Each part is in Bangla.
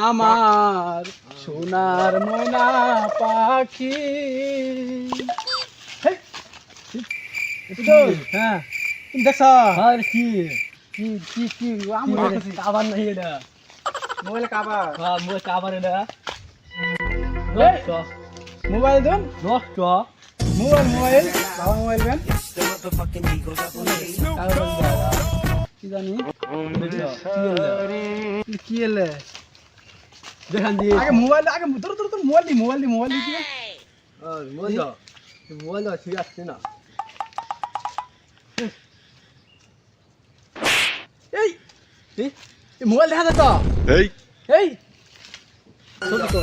আমার সোনার ময়না পাখি। হ্যাঁ তুমি দেখছ কি কি কি কি কাবার নাই এটা মোবাইল কাবার মোবাইল কাবার এটা মোবাইল দেন নষ্ট মোবাইল মোবাইল বাবা মোবাইল দেন কি জানি কি এলে দেখান দিয়ে আগে মোবাইল আগে তোর মোবাইল দি মোবাইল দি মোবাইল ঠিক আছে না এই এই মোবাইল দেখা যায় তো এই এই ছোট তো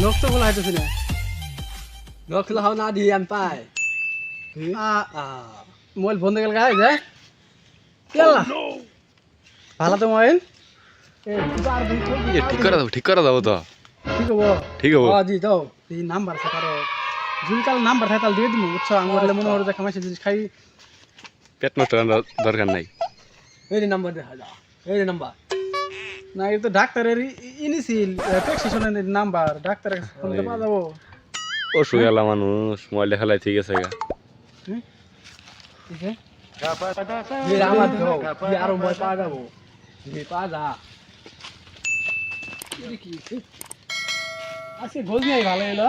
নক তো বলা হইতেছে না নক তো হাও না দি আন পাই মোবাইল বন্ধ গেল গায় যায় কেলা ভালো তো মোবাইল ঠিক করে দাও তো ঠিক হবো জি দাও এই নাম্বার সাকার জুলকাল নাম্বার থাকে তাহলে দিয়ে দিমু বুঝছো আঙ্গুরলে মনে হলো দেখা মাসে জিনিস খাই পেট নষ্ট দরকার নাই এই নাম্বার দেখা দাও এই নাম্বার না এটা তো ডাক্তারের ইনিশিয়াল প্রেসক্রিপশনের নাম্বার ডাক্তারের কাছে ফোন দিয়ে পাওয়া যাবো অসুখ এলা মানুষ মোবাইল দেখালাই ঠিক আছে গা ঠিক আছে আমার দাও আর মোবাইল পাওয়া যাবো পাওয়া যা আজকে গোল নাই ভালো এলো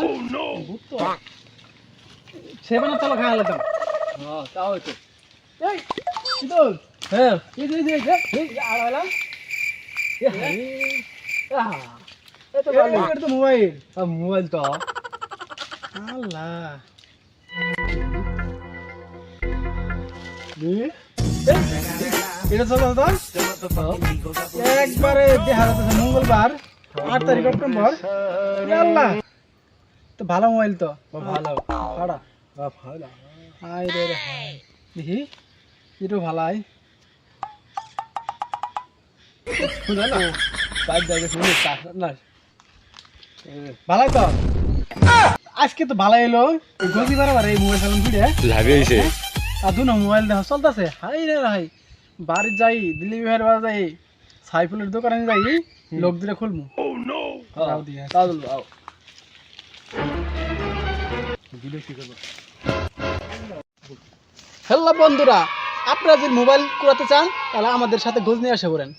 সেভেন চলো খাওয়া লাগতাম তাও হইতো এই শীতল হ্যাঁ মোবাইল তো আল্লাহ এটা চলো একবারে দেখা যাচ্ছে মঙ্গলবার 8 তারিখ অক্টোবর আল্লাহ তো ভালো মোবাইল তো ভালো ভাড়া ভালো হাই রে দেখি এটা ভালো আই ভালো তো আজকে তো ভালো এলো গজি বারবার এই মোবাইল চালান ভিড়ে লাগাইছে আর দুনো মোবাইল দেখা চলতেছে হাই রে হাই বাড়ি যাই দিল্লি বিহার বাজার যাই সাইফুলের দোকানে যাই লোক দিলে খুলমু হ্যালো বন্ধুরা, আপনারা যদি মোবাইল কুড়াতে চান তাহলে আমাদের সাথে খোঁজ নিয়ে আসে পড়েন।